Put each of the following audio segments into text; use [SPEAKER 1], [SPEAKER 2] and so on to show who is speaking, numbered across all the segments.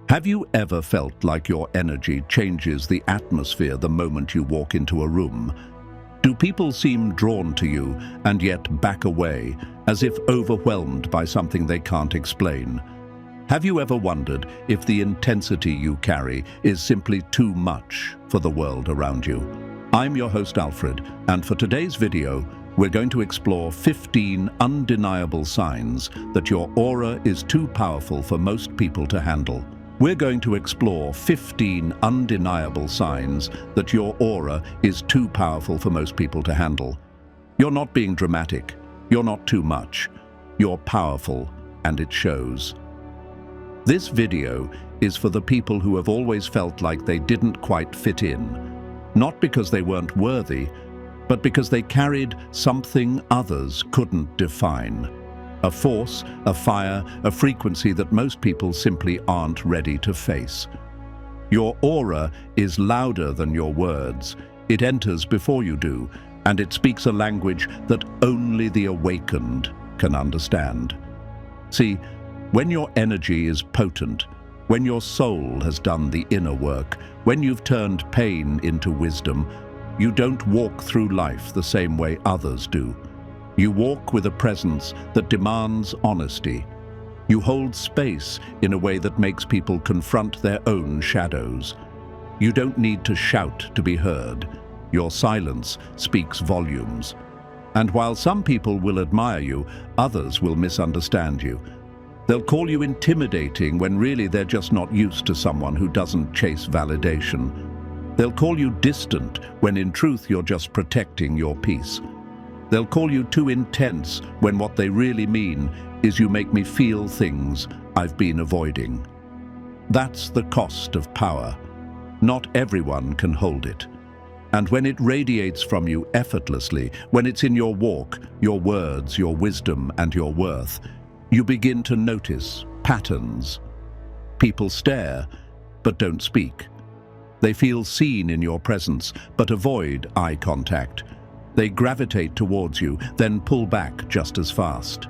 [SPEAKER 1] Have you ever felt like your energy changes the atmosphere the moment you walk into a room? Do people seem drawn to you and yet back away, as if overwhelmed by something they can't explain? Have you ever wondered if the intensity you carry is simply too much for the world around you? I'm your host Alfred, and for today's video, we're going to explore 15 undeniable signs that your aura is too powerful for most people to handle. We're going to explore 15 undeniable signs that your aura is too powerful for most people to handle. You're not being dramatic. You're not too much. You're powerful, and it shows. This video is for the people who have always felt like they didn't quite fit in, not because they weren't worthy, but because they carried something others couldn't define. A force, a fire, a frequency that most people simply aren't ready to face. Your aura is louder than your words. It enters before you do, and it speaks a language that only the awakened can understand. See, when your energy is potent, when your soul has done the inner work, when you've turned pain into wisdom, you don't walk through life the same way others do. You walk with a presence that demands honesty. You hold space in a way that makes people confront their own shadows. You don't need to shout to be heard. Your silence speaks volumes. And while some people will admire you, others will misunderstand you. They'll call you intimidating when really they're just not used to someone who doesn't chase validation. They'll call you distant when in truth you're just protecting your peace. They'll call you too intense when what they really mean is you make me feel things I've been avoiding. That's the cost of power. Not everyone can hold it. And when it radiates from you effortlessly, when it's in your walk, your words, your wisdom, and your worth, you begin to notice patterns. People stare, but don't speak. They feel seen in your presence, but avoid eye contact. They gravitate towards you, then pull back just as fast.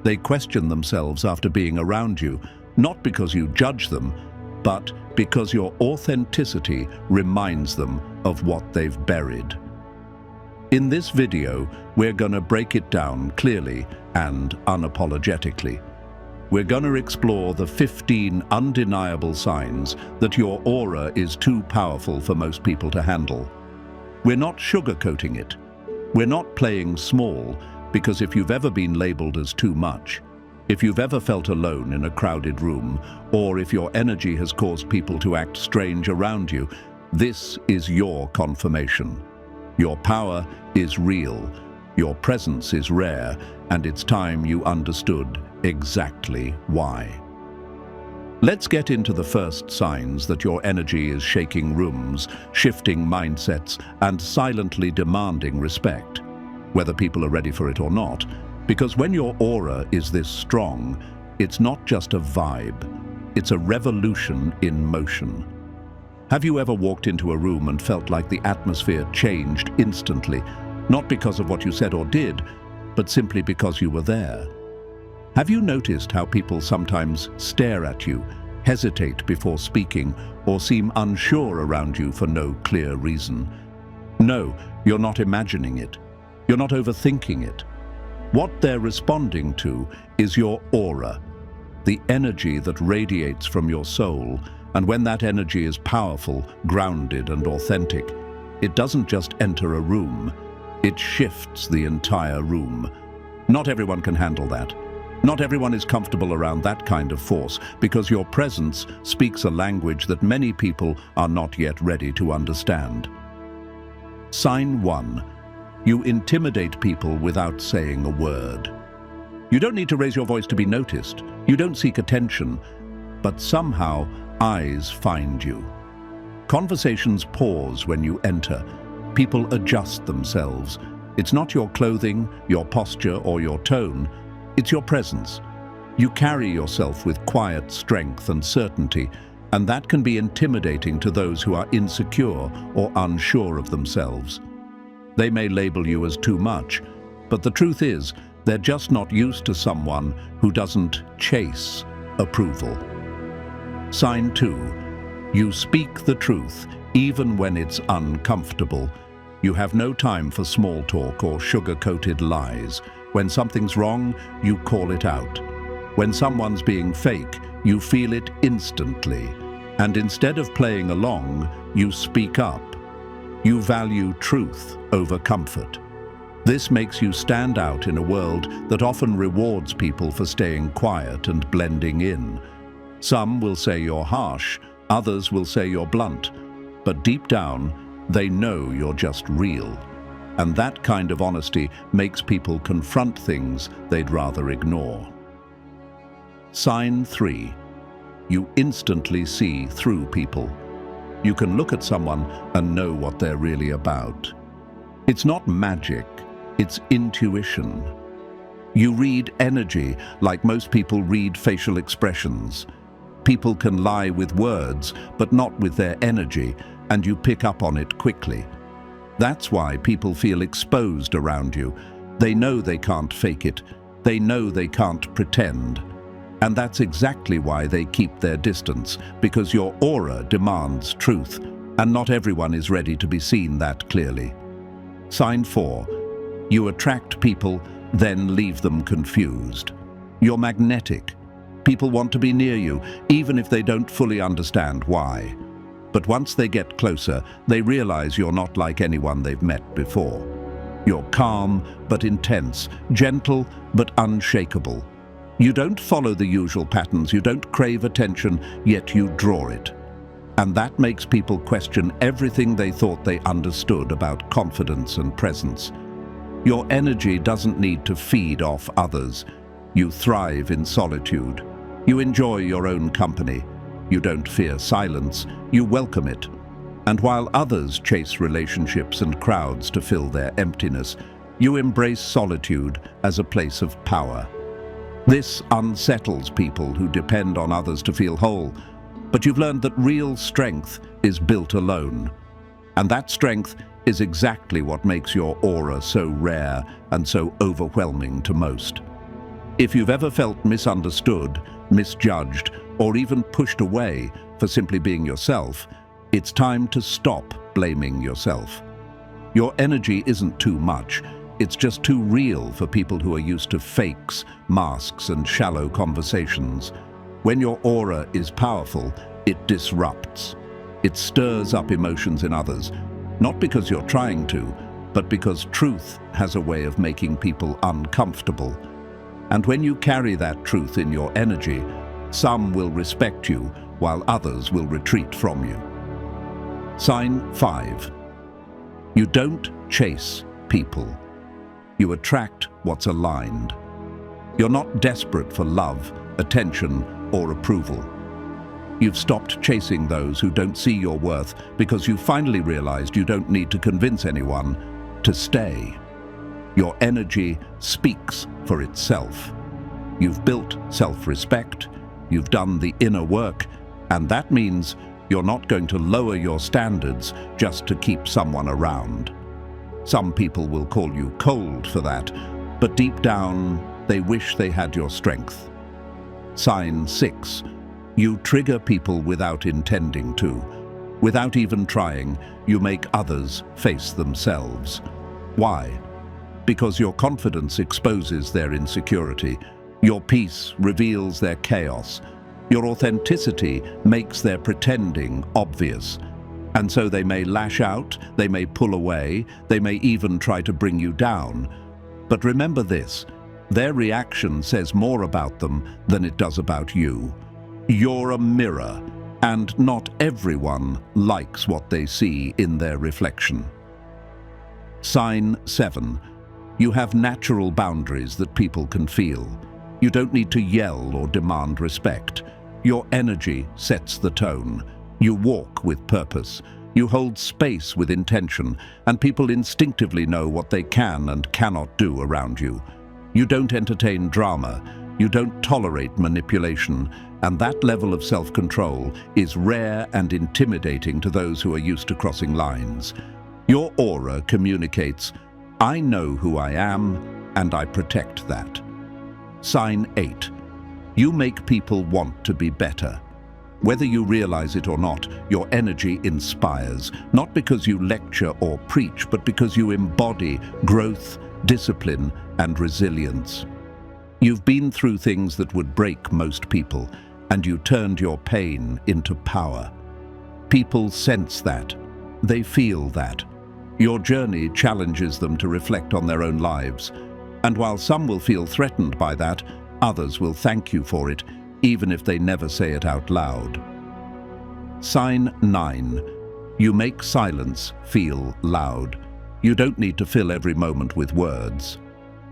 [SPEAKER 1] They question themselves after being around you, not because you judge them, but because your authenticity reminds them of what they've buried. In this video, we're gonna break it down clearly and unapologetically. We're gonna explore the 15 undeniable signs that your aura is too powerful for most people to handle. We're not sugarcoating it. We're not playing small, because if you've ever been labeled as too much, if you've ever felt alone in a crowded room, or if your energy has caused people to act strange around you, this is your confirmation. Your power is real, your presence is rare, and it's time you understood exactly why. Let's get into the first signs that your energy is shaking rooms, shifting mindsets, and silently demanding respect, whether people are ready for it or not. Because when your aura is this strong, it's not just a vibe, it's a revolution in motion. Have you ever walked into a room and felt like the atmosphere changed instantly, not because of what you said or did, but simply because you were there? Have you noticed how people sometimes stare at you, hesitate before speaking, or seem unsure around you for no clear reason? No, you're not imagining it. You're not overthinking it. What they're responding to is your aura, the energy that radiates from your soul, and when that energy is powerful, grounded, and authentic, it doesn't just enter a room, it shifts the entire room. Not everyone can handle that. Not everyone is comfortable around that kind of force, because your presence speaks a language that many people are not yet ready to understand. Sign 1. You intimidate people without saying a word. You don't need to raise your voice to be noticed. You don't seek attention, but somehow eyes find you. Conversations pause when you enter. People adjust themselves. It's not your clothing, your posture, or your tone. It's your presence. You carry yourself with quiet strength and certainty, and that can be intimidating to those who are insecure or unsure of themselves. They may label you as too much, But the truth is, they're just not used to someone who doesn't chase approval. Sign 2. You speak the truth, even when it's uncomfortable. You have no time for small talk or sugar-coated lies. When something's wrong, you call it out. When someone's being fake, you feel it instantly. And instead of playing along, you speak up. You value truth over comfort. This makes you stand out in a world that often rewards people for staying quiet and blending in. Some will say you're harsh, others will say you're blunt, but deep down, they know you're just real. And that kind of honesty makes people confront things they'd rather ignore. Sign 3. You instantly see through people. You can look at someone and know what they're really about. It's not magic, it's intuition. You read energy like most people read facial expressions. People can lie with words, but not with their energy, and you pick up on it quickly. That's why people feel exposed around you. They know they can't fake it. They know they can't pretend. And that's exactly why they keep their distance, because your aura demands truth, and not everyone is ready to be seen that clearly. Sign 4. You attract people, then leave them confused. You're magnetic. People want to be near you, even if they don't fully understand why. But once they get closer, they realize you're not like anyone they've met before. You're calm but intense, gentle but unshakable. You don't follow the usual patterns, you don't crave attention, yet you draw it. And that makes people question everything they thought they understood about confidence and presence. Your energy doesn't need to feed off others. You thrive in solitude. You enjoy your own company. You don't fear silence, you welcome it. And while others chase relationships and crowds to fill their emptiness, you embrace solitude as a place of power. This unsettles people who depend on others to feel whole, but you've learned that real strength is built alone. And that strength is exactly what makes your aura so rare and so overwhelming to most. If you've ever felt misunderstood, misjudged, or even pushed away for simply being yourself, it's time to stop blaming yourself. Your energy isn't too much. It's just too real for people who are used to fakes, masks, and shallow conversations. When your aura is powerful, it disrupts. It stirs up emotions in others, not because you're trying to, but because truth has a way of making people uncomfortable. And when you carry that truth in your energy, some will respect you, while others will retreat from you. Sign 5. You don't chase people. You attract what's aligned. You're not desperate for love, attention, or approval. You've stopped chasing those who don't see your worth because you finally realized you don't need to convince anyone to stay. Your energy speaks for itself. You've built self-respect, you've done the inner work, and that means you're not going to lower your standards just to keep someone around. Some people will call you cold for that, but deep down, they wish they had your strength. Sign 6. You trigger people without intending to. Without even trying, you make others face themselves. Why? Because your confidence exposes their insecurity. Your peace reveals their chaos. Your authenticity makes their pretending obvious. And so they may lash out, they may pull away, they may even try to bring you down. But remember this, their reaction says more about them than it does about you. You're a mirror, and not everyone likes what they see in their reflection. Sign 7. You have natural boundaries that people can feel. You don't need to yell or demand respect. Your energy sets the tone. You walk with purpose. You hold space with intention, and people instinctively know what they can and cannot do around you. You don't entertain drama. You don't tolerate manipulation, and that level of self-control is rare and intimidating to those who are used to crossing lines. Your aura communicates, I know who I am, and I protect that. Sign 8. You make people want to be better. Whether you realize it or not, your energy inspires, not because you lecture or preach, but because you embody growth, discipline, and resilience. You've been through things that would break most people, and you turned your pain into power. People sense that. They feel that. Your journey challenges them to reflect on their own lives, and while some will feel threatened by that, others will thank you for it, even if they never say it out loud. Sign 9. You make silence feel loud. You don't need to fill every moment with words.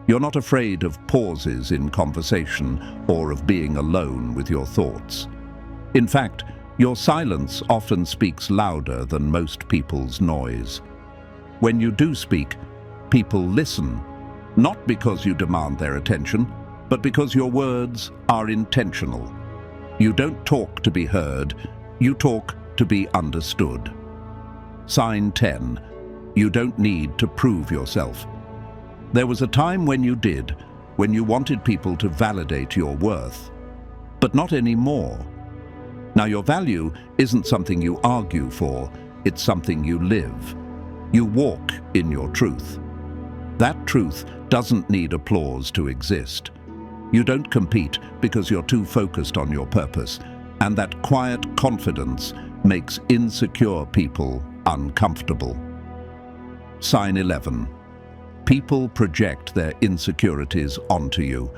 [SPEAKER 1] You're not afraid of pauses in conversation or of being alone with your thoughts. In fact, your silence often speaks louder than most people's noise. When you do speak, people listen, not because you demand their attention, but because your words are intentional. You don't talk to be heard, you talk to be understood. Sign 10. You don't need to prove yourself. There was a time when you did, when you wanted people to validate your worth, but not anymore. Now your value isn't something you argue for, it's something you live. You walk in your truth. That truth doesn't need applause to exist. You don't compete because you're too focused on your purpose, and that quiet confidence makes insecure people uncomfortable. Sign 11. People project their insecurities onto you.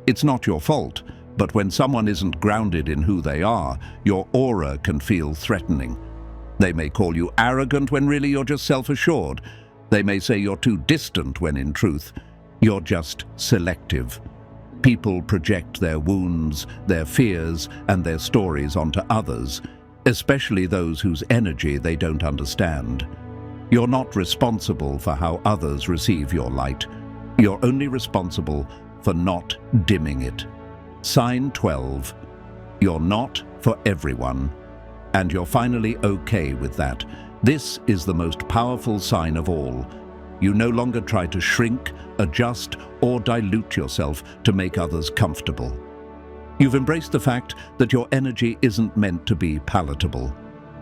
[SPEAKER 1] It's not your fault, but when someone isn't grounded in who they are, your aura can feel threatening. They may call you arrogant when really you're just self-assured. They may say you're too distant when in truth, you're just selective. People project their wounds, their fears, and their stories onto others, especially those whose energy they don't understand. You're not responsible for how others receive your light. You're only responsible for not dimming it. Sign 12. You're not for everyone, and you're finally okay with that. This is the most powerful sign of all. You no longer try to shrink, adjust, or dilute yourself to make others comfortable. You've embraced the fact that your energy isn't meant to be palatable.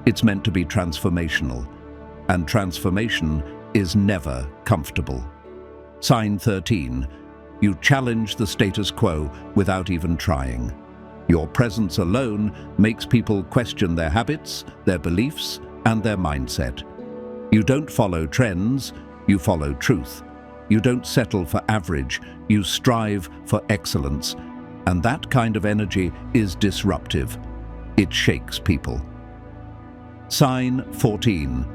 [SPEAKER 1] It's meant to be transformational. And transformation is never comfortable. Sign 13. You challenge the status quo without even trying. Your presence alone makes people question their habits, their beliefs, and their mindset. You don't follow trends, you follow truth. You don't settle for average, you strive for excellence. And that kind of energy is disruptive. It shakes people. Sign 14.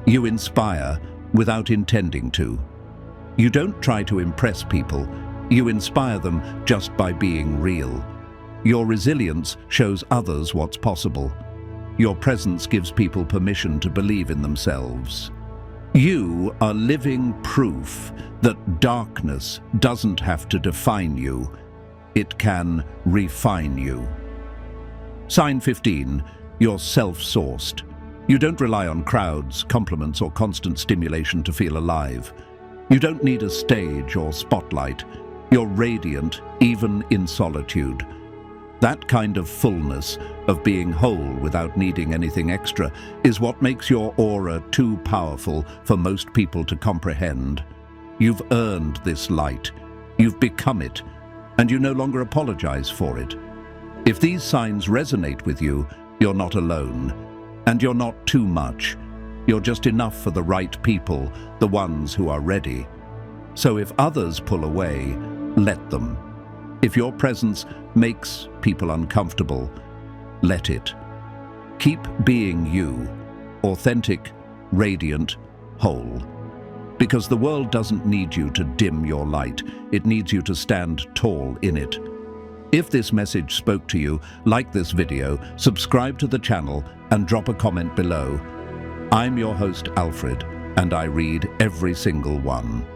[SPEAKER 1] You inspire without intending to. You don't try to impress people, you inspire them just by being real. Your resilience shows others what's possible. Your presence gives people permission to believe in themselves. You are living proof that darkness doesn't have to define you, it can refine you. Sign 15. You're self-sourced. You don't rely on crowds, compliments, or constant stimulation to feel alive. You don't need a stage or spotlight. You're radiant, even in solitude. That kind of fullness, of being whole without needing anything extra, is what makes your aura too powerful for most people to comprehend. You've earned this light. You've become it, and you no longer apologize for it. If these signs resonate with you, you're not alone. And you're not too much. You're just enough for the right people, the ones who are ready. So if others pull away, let them. If your presence makes people uncomfortable, let it. Keep being you, authentic, radiant, whole. Because the world doesn't need you to dim your light, it needs you to stand tall in it. If this message spoke to you, like this video, subscribe to the channel, and drop a comment below. I'm your host, Alfred, and I read every single one.